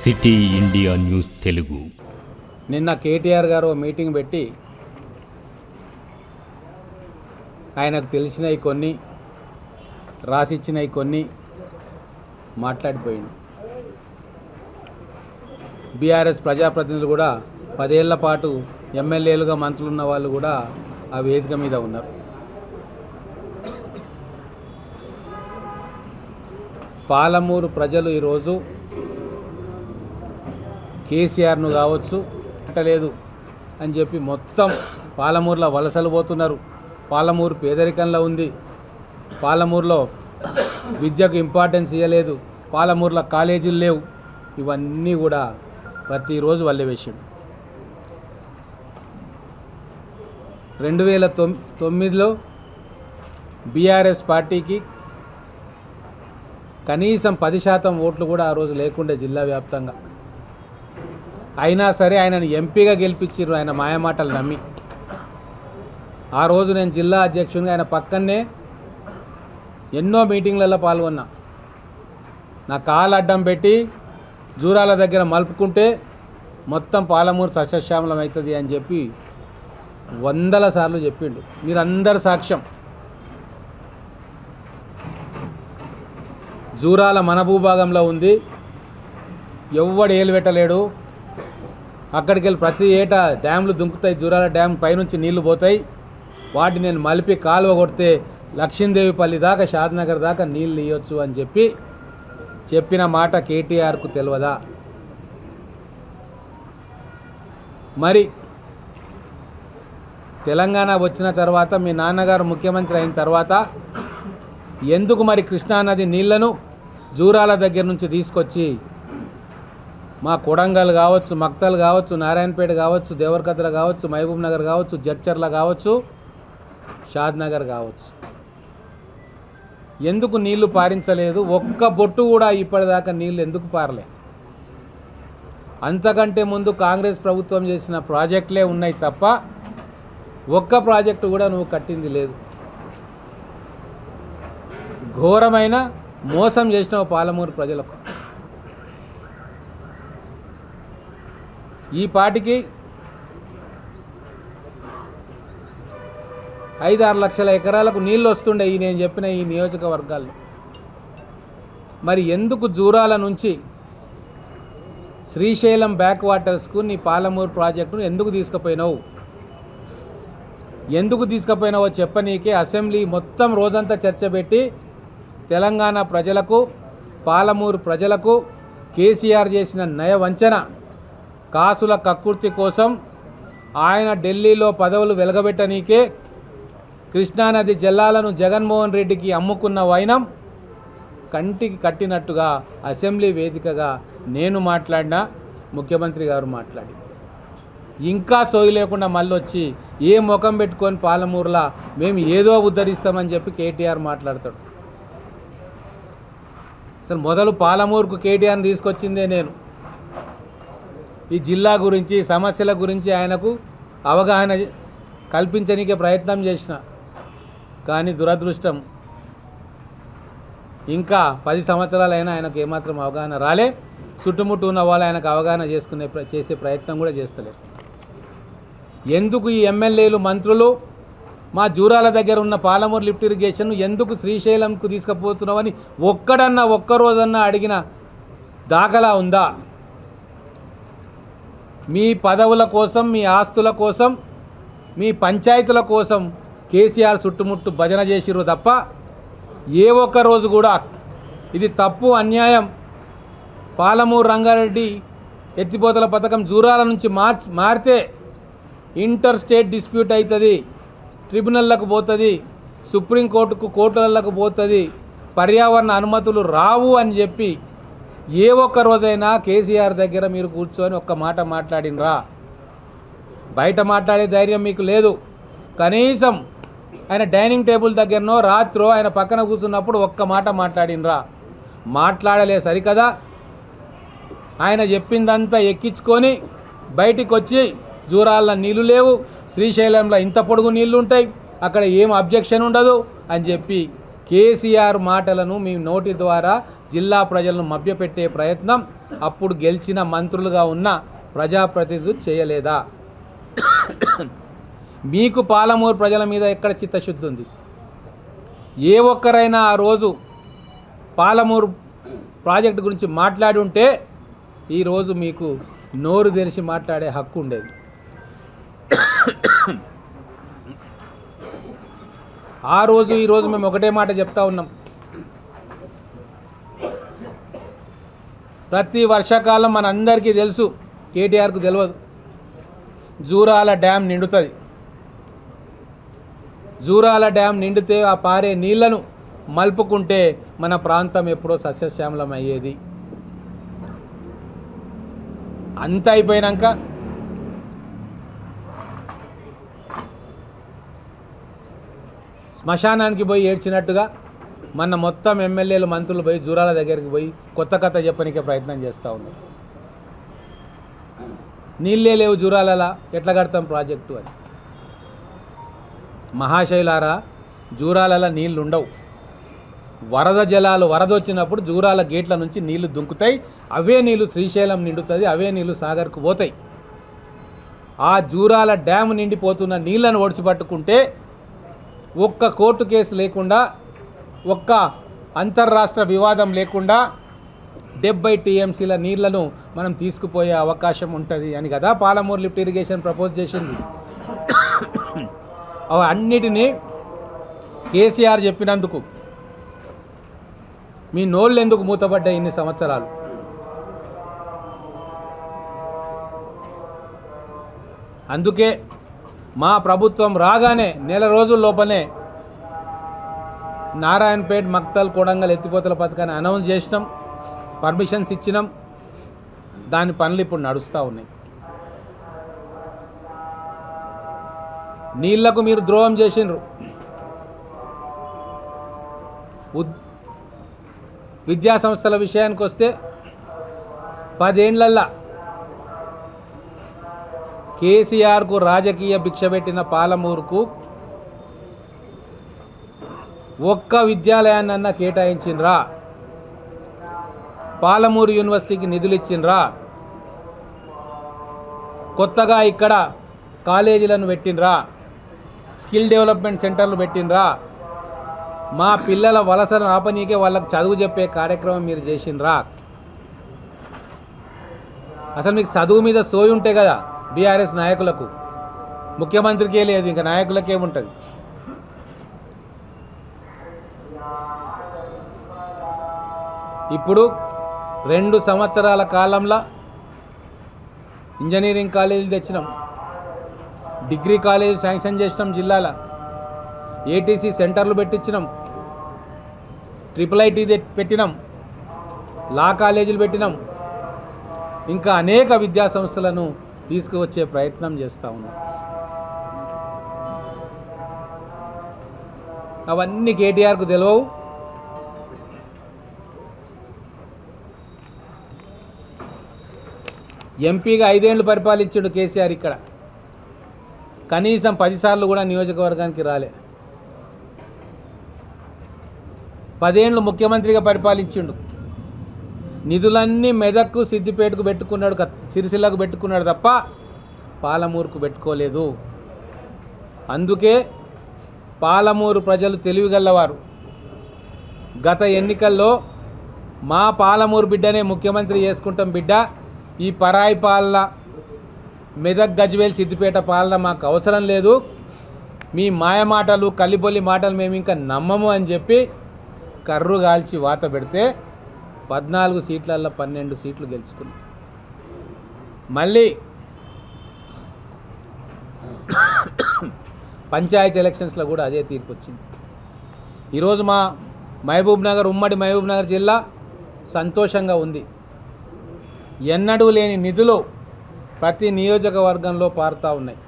City India news Telugu. నిన్న కేటీఆర్ గారు meeting పెట్టి ఆయనకు తెలిసినవి కొన్ని, రాసిచ్చినవి కొన్ని మాట్లాడిపోయింది. బీఆర్ఎస్ ప్రజాప్రతినిధులు కూడా 10 ఏళ్ల పాటు ఎమ్మెల్యేలుగా మంత్రులు ఉన్న వాళ్ళు కూడా ఆ వేదిక మీద ఉన్నారు. పాలమూరు ప్రజలు ఈరోజు కేసీఆర్ను కావచ్చు కట్టలేదు అని చెప్పి మొత్తం పాలమూరులో వలసలు పోతున్నారు. పాలమూరు పేదరికంలో ఉంది. పాలమూరులో విద్యకు ఇంపార్టెన్స్ ఇవ్వలేదు. పాలమూరులో కాలేజీలు లేవు. ఇవన్నీ కూడా ప్రతిరోజు వల్లే విషయం. 2009లో బీఆర్ఎస్ పార్టీకి కనీసం 10% ఓట్లు కూడా ఆ రోజు లేకుండే జిల్లా వ్యాప్తంగా. అయినా సరే ఆయనను ఎంపీగా గెలిపించారు ఆయన మాయమాటలు నమ్మి. ఆ రోజు నేను జిల్లా అధ్యక్షునిగా ఆయన పక్కనే ఎన్నో మీటింగ్లలో పాల్గొన్నా. నా కాలు అడ్డం పెట్టి జూరాల దగ్గర మలుపుకుంటే మొత్తం పాలమూరు సస్యశ్యామలం అవుతుంది అని చెప్పి 100 సార్లు చెప్పిండు. మీరందరు సాక్ష్యం. జూరాల మన భూభాగంలో ఉంది, ఎవ్వడు ఏలు పెట్టలేడు. అక్కడికి వెళ్ళి ప్రతి ఏటా డ్యామ్లు దుంకుతాయి. జూరాల డ్యామ్ పైనుంచి నీళ్లు పోతాయి. వాటిని నేను మలిపి కాలువ కొడితే లక్ష్మీదేవిపల్లి దాకా షాద్నగర్ దాకా నీళ్ళు ఇవ్వచ్చు అని చెప్పిన మాట కేటీఆర్కు తెలియదా? మరి తెలంగాణ వచ్చిన తర్వాత మీ నాన్నగారు ముఖ్యమంత్రి అయిన తర్వాత ఎందుకు మరి కృష్ణానది నీళ్లను జూరాల దగ్గర నుంచి తీసుకొచ్చి మా కొడంగల్ కావచ్చు, మక్తల్ కావచ్చు, నారాయణపేట కావచ్చు, దేవరకద్ర కావచ్చు, మహబూబ్ నగర్ కావచ్చు, జడ్చర్ల కావచ్చు, షాద్నగర్ కావచ్చు, ఎందుకు నీళ్లు పారించలేదు? ఒక్క బొట్టు కూడా ఇప్పటిదాకా నీళ్లు ఎందుకు పారలే? అంతకంటే ముందు కాంగ్రెస్ ప్రభుత్వం చేసిన ప్రాజెక్టులే ఉన్నాయి తప్ప ఒక్క ప్రాజెక్టు కూడా నువ్వు కట్టింది లేదు. ఘోరమైన మోసం చేసినావు పాలమూరు ప్రజలకు. ఈ పాటికి 5-6 లక్షల ఎకరాలకు నీళ్ళు వస్తుండే నేను చెప్పిన ఈ నియోజకవర్గాల్లో. మరి ఎందుకు జూరాల నుంచి శ్రీశైలం బ్యాక్ వాటర్స్కు నీ పాలమూరు ప్రాజెక్టును ఎందుకు తీసుకుపోయినావు? ఎందుకు తీసుకుపోయినావో చెప్పనీకే అసెంబ్లీ మొత్తం రోజంతా చర్చ పెట్టి తెలంగాణ ప్రజలకు, పాలమూరు ప్రజలకు కేసీఆర్ చేసిన నయవంచన, కాసుల కక్కుర్తి కోసం ఆయన ఢిల్లీలో పదవులు వెలగబెట్టనీకే కృష్ణానది జలాలను జగన్మోహన్ రెడ్డికి అమ్ముకున్న వైనం కంటికి కట్టినట్టుగా అసెంబ్లీ వేదికగా నేను మాట్లాడినా, ముఖ్యమంత్రి గారు మాట్లాడి ఇంకా సోయి లేకుండా మళ్ళీ వచ్చి ఏ ముఖం పెట్టుకొని పాలమూరులా మేము ఏదో ఉద్ధరిస్తామని చెప్పి కేటీఆర్ మాట్లాడతాడు. అసలు మొదలు పాలమూరుకు కేటీఆర్ని తీసుకొచ్చిందే నేను. ఈ జిల్లా గురించి, సమస్యల గురించి ఆయనకు అవగాహన కల్పించడానికి ప్రయత్నం చేసిన. కానీ దురదృష్టం ఇంకా 10 సంవత్సరాలైనా ఆయనకు ఏమాత్రం అవగాహన రాలే. చుట్టుముట్టు ఉన్న వాళ్ళు ఆయనకు అవగాహన చేసే ప్రయత్నం కూడా చేస్తలేరు. ఎందుకు ఈ ఎమ్మెల్యేలు, మంత్రులు మా జూరాల దగ్గర ఉన్న పాలమూరు లిఫ్ట్ ఇరిగేషన్ ఎందుకు శ్రీశైలంకు తీసుకుపోతున్నావని ఒక్కరోజన్నా అడిగిన దాఖలా ఉందా? మీ పదవుల కోసం, మీ ఆస్తుల కోసం, మీ పంచాయతీల కోసం కేసీఆర్ చుట్టుముట్టు భజన చేసిరు తప్ప ఏ ఒక్క రోజు కూడా ఇది తప్పు, అన్యాయం, పాలమూరు రంగారెడ్డి ఎత్తిపోతల పథకం జూరాల నుంచి మారితే ఇంటర్ స్టేట్ డిస్ప్యూట్ అవుతుంది, ట్రిబ్యునల్లకు పోతుంది, సుప్రీంకోర్టుకు, కోర్టులకు పోతుంది, పర్యావరణ అనుమతులు రావు అని చెప్పి ఏ ఒక్క రోజైనా కేసీఆర్ దగ్గర మీరు కూర్చొని ఒక్క మాట మాట్లాడినరా? బయట మాట్లాడే ధైర్యం మీకు లేదు. కనీసం ఆయన డైనింగ్ టేబుల్ దగ్గరనో రాత్రో ఆయన పక్కన కూర్చున్నప్పుడు ఒక్క మాట మాట్లాడినరా? మాట్లాడలే సరికదా ఆయన చెప్పిందంతా ఎక్కించుకొని బయటికి వచ్చి జూరాల్లో నీళ్లు లేవు, శ్రీశైలంలో ఇంత పొడుగు నీళ్లు ఉంటాయి, అక్కడ ఏం అబ్జెక్షన్ ఉండదు అని చెప్పి కేసీఆర్ మాటలను మీ నోటి ద్వారా జిల్లా ప్రజలను మభ్యపెట్టే ప్రయత్నం అప్పుడు గెలిచిన మంత్రులుగా ఉన్న ప్రజాప్రతినిధులు చేయలేదా? మీకు పాలమూరు ప్రజల మీద ఎక్కడ చిత్తశుద్ధి ఉంది? ఏ ఒక్కరైనా ఆ రోజు పాలమూరు ప్రాజెక్టు గురించి మాట్లాడి ఉంటే ఈరోజు మీకు నోరు తెరిచి మాట్లాడే హక్కు ఉండేది. ఆ రోజు ఈరోజు మేము ఒకటే మాట చెప్తా ఉన్నాం. ప్రతి వర్షాకాలం మనందరికీ తెలుసు, కేటీఆర్కు తెలియదు, జూరాల డ్యామ్ నిండుతుంది. జూరాల డ్యామ్ నిండితే ఆ పారే నీళ్లను మలుపుకుంటే మన ప్రాంతం ఎప్పుడో సస్యశ్యామలం అయ్యేది. అంత అయిపోయినాక శ్మశానానికి పోయి ఏడ్చినట్టుగా మన మొత్తం ఎమ్మెల్యేలు మంత్రులు పోయి జూరాల దగ్గరికి పోయి కొత్త కథ చెప్పనికే ప్రయత్నం చేస్తూ ఉన్నారు. నీళ్ళే లేవు జూరాలలా, ఎట్లా కడతాం ప్రాజెక్టు అని. మహాశైలారా, జూరాలలో నీళ్లు ఉండవు. వరద జలాలు వరద వచ్చినప్పుడు జూరాల గేట్ల నుంచి నీళ్లు దుంకుతాయి. అవే నీళ్లు శ్రీశైలం నిండుతుంది, అవే నీళ్లు సాగర్కు పోతాయి. ఆ జూరాల డ్యామ్ నిండిపోతున్న నీళ్లను ఒడిచిపట్టుకుంటే ఒక్క కోర్టు కేసు లేకుండా, ఒక్క అంతర్రాష్ట్ర వివాదం లేకుండా 70 టీఎంసీల నీళ్లను మనం తీసుకుపోయే అవకాశం ఉంటుంది అని కదా పాలమూరు లిఫ్ట్ ఇరిగేషన్ ప్రపోజ్ చేసింది. అవి అన్నిటినీ కేసీఆర్ చెప్పినందుకు మీ నోళ్ళు ఎందుకు మూతపడ్డాయి ఇన్ని సంవత్సరాలు? అందుకే మా ప్రభుత్వం రాగానే నెల రోజుల లోపలనే నారాయణపేట్, మక్తల్, కొడంగల్ ఎత్తిపోతల పథకాన్ని అనౌన్స్ చేసినాం, పర్మిషన్స్ ఇచ్చినాం. దాని పనులు ఇప్పుడు నడుస్తూ ఉన్నాయి. నీళ్లకు మీరు ద్రోహం చేసిండ్రు. విద్యా సంస్థల విషయానికి వస్తే 10 ఏళ్లల్లా కేసీఆర్కు రాజకీయ భిక్ష పెట్టిన పాలమూరుకు ఒక్క విద్యాలయాన్నన్నా కేటాయించిండ్రా? పాలమూరు యూనివర్సిటీకి నిధులు ఇచ్చిండ్రా? కొత్తగా ఇక్కడ కాలేజీలను పెట్టిండ్రా? స్కిల్ డెవలప్మెంట్ సెంటర్లు పెట్టిండ్రా? మా పిల్లల వలసను ఆపనీకే వాళ్ళకు చదువు చెప్పే కార్యక్రమం మీరు చేసిండ్రా? అసలు మీకు చదువు మీద సోయి ఉంటే కదా బీఆర్ఎస్ నాయకులకు, ముఖ్యమంత్రికే లేదు, ఇంకా నాయకులకేముంటుంది? ఇప్పుడు 2 సంవత్సరాల కాలంలో ఇంజనీరింగ్ కాలేజీలు తెచ్చినాం, డిగ్రీ కాలేజీ శాంక్షన్ చేసినాం, జిల్లాల ఏటీసీ సెంటర్లు పెట్టించినాం, IIIT పెట్టినాం, లా కాలేజీలు పెట్టినాం, ఇంకా అనేక విద్యా సంస్థలను తీసుకువచ్చే ప్రయత్నం చేస్తూ ఉన్నాం. అవన్నీ కేటీఆర్కు తెలియవు. ఎంపీగా 5 ఏళ్ళు పరిపాలించాడు కేసీఆర్. ఇక్కడ కనీసం 10 సార్లు కూడా నియోజకవర్గానికి రాలే. 10 ఏళ్ళు ముఖ్యమంత్రిగా పరిపాలించిండు. నిధులన్నీ మెదక్కు, సిద్దిపేటకు పెట్టుకున్నాడు, సిరిసిల్లకు పెట్టుకున్నాడు తప్ప పాలమూరుకు పెట్టుకోలేదు. అందుకే పాలమూరు ప్రజలు తెలివిగల్లవారు. గత ఎన్నికల్లో మా పాలమూరు బిడ్డనే ముఖ్యమంత్రి చేసుకుంటాం బిడ్డ, ఈ పరాయి పాలన మెదక్, గజ్వేల్, సిద్దిపేట పాలన మాకు అవసరం లేదు, మీ మాయమాటలు, కల్లిబొల్లి మాటలు మేము ఇంకా నమ్మము అని చెప్పి కర్రు కాల్చి వాత పెడితే 14 సీట్లల్లో 12 సీట్లు గెలుచుకున్నాం. మళ్ళీ పంచాయతీ ఎలక్షన్స్లో కూడా అదే తీర్పు వచ్చింది. ఈరోజు మా మహబూబ్నగర్, ఉమ్మడి మహబూబ్నగర్ జిల్లా సంతోషంగా ఉంది. ఎన్నడూ లేని నిధులు ప్రతి నియోజకవర్గంలో పారుతూ ఉన్నాయి.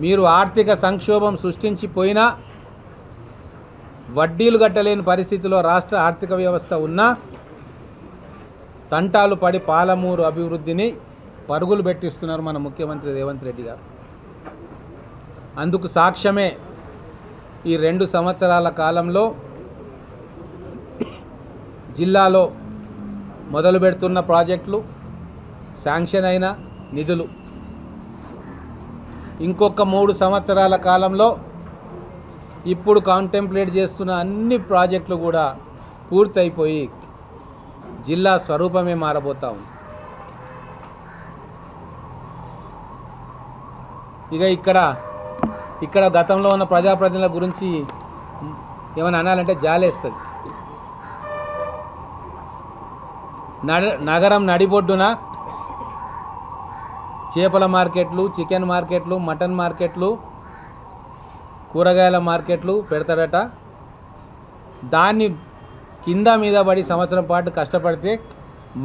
మీరు ఆర్థిక సంక్షోభం సృష్టించిపోయినా, వడ్డీలు కట్టలేని పరిస్థితిలో రాష్ట్ర ఆర్థిక వ్యవస్థ ఉన్నా తంటాలు పడి పాలమూరు అభివృద్ధిని పరుగులు పెట్టిస్తున్నారు మన ముఖ్యమంత్రి రేవంత్ రెడ్డి గారు. అందుకు సాక్ష్యమే ఈ 2 సంవత్సరాల కాలంలో జిల్లాలో మొదలు పెడుతున్న ప్రాజెక్టులు, శాంక్షన్ అయిన నిధులు ఇంకొక 3 సంవత్సరాల కాలంలో ఇప్పుడు కాంటెంప్లేట్ చేస్తున్న అన్ని ప్రాజెక్టులు కూడా పూర్తయిపోయి జిల్లా స్వరూపమే మారబోతా ఉంది. ఇక ఇక్కడ గతంలో ఉన్న ప్రజాప్రతినిధుల గురించి ఏమైనా అనాలంటే జాలేస్తుంది. నగరం నడిబొడ్డున చేపల మార్కెట్లు, చికెన్ మార్కెట్లు, మటన్ మార్కెట్లు, కూరగాయల మార్కెట్లు పెడతాడట. దాన్ని కింద మీద పడి సంవత్సరం పాటు కష్టపడితే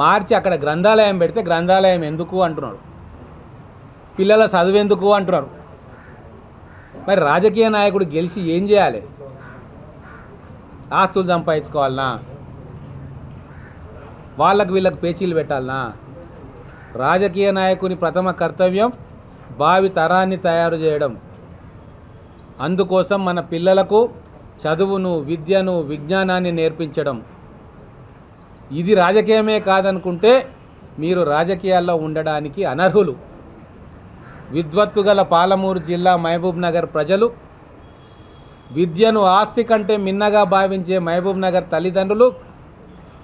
మార్చి అక్కడ గ్రంథాలయం పెడితే గ్రంథాలయం ఎందుకు అంటున్నాడు, పిల్లల చదువు ఎందుకు అంటున్నారు. మరి రాజకీయ నాయకుడు గెలిచి ఏం చేయాలి? ఆస్తులు సంపాదించుకోవాలనా? వాళ్ళకు వీళ్ళకు పేచీలు పెట్టాలనా? రాజకీయ నాయకుని ప్రథమ కర్తవ్యం భావి తరాన్ని తయారు చేయడం. అందుకోసం మన పిల్లలకు చదువును, విద్యను, విజ్ఞానాన్ని నేర్పించడం. ఇది రాజకీయమే కాదనుకుంటే మీరు రాజకీయాల్లో ఉండడానికి అనర్హులు. విద్వత్తు గల పాలమూరు జిల్లా మహబూబ్ నగర్ ప్రజలు, విద్యను ఆస్తి కంటే మిన్నగా భావించే మహబూబ్ నగర్ తల్లిదండ్రులు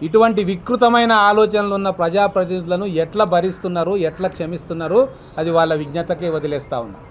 ఇటువంటి వికృతమైన ఆలోచనలు ఉన్న ప్రజాప్రతినిధులను ఎట్లా భరిస్తున్నారు, ఎట్లా క్షమిస్తున్నారు, అది వాళ్ళ విజ్ఞతకే వదిలేస్తూ ఉన్నారు.